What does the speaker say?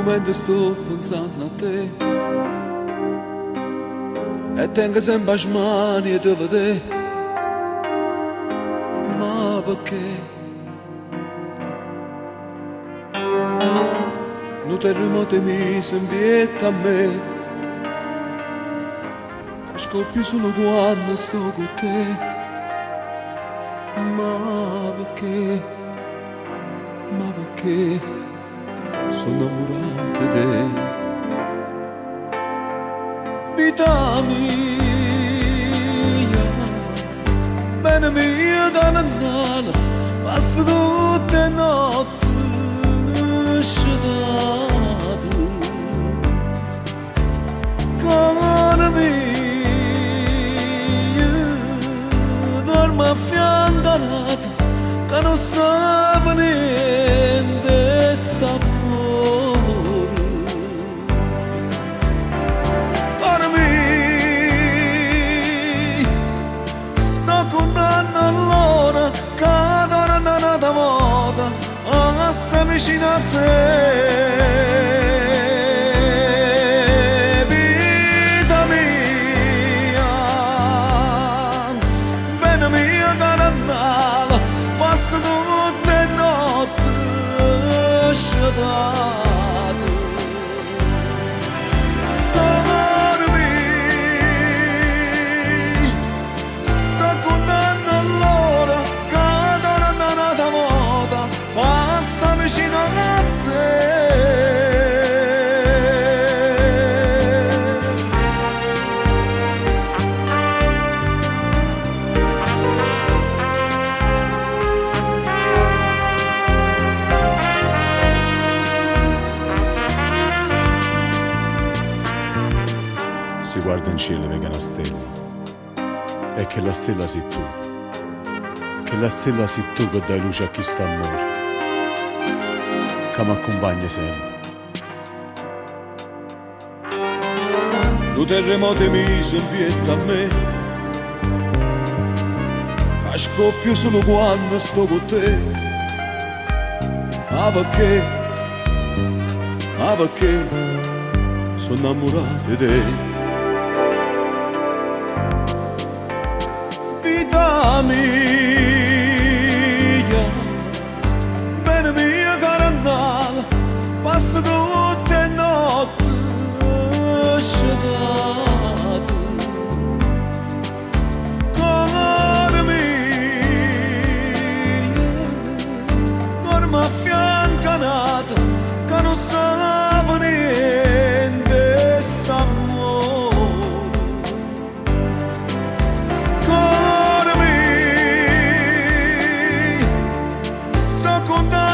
mentre sto pensando a te e tengo sempre a mani e devo vedere, ma perché? Un terremoto mi sembietta a me, che scoppio solo quando sto con te, ma perché? Ma perché sono innamorato di te? Vita mia, bene mia da Natale, passo tutte le notti sciatate, cuore mio, dormo a fianco a te, che non sa niente sta fuori. Cuore mio, sto contando allora che d'ora da una volta sta vicino a te. Vita mia, bene mia da Natale, passo tutte le notti sciatate. Cuore mio, sto contando allora che d'ora da una volta sta vicino a te. Si guarda in cielo, vede una stella, e che la stella sei tu, che la stella sei tu che dai luce a chi sta a morire, che mi accompagna sempre. Un terremoto mi sembietta a me, che scoppio solo quando sto con te. Ma perché? Ma perché sono innamorato di te? Vita mia, bene mia cara Natale, passo tutte le notti sciatate. Cuore mio, dormo a fianco a te, che non sa niente sta amore. Cuore mio, sto contando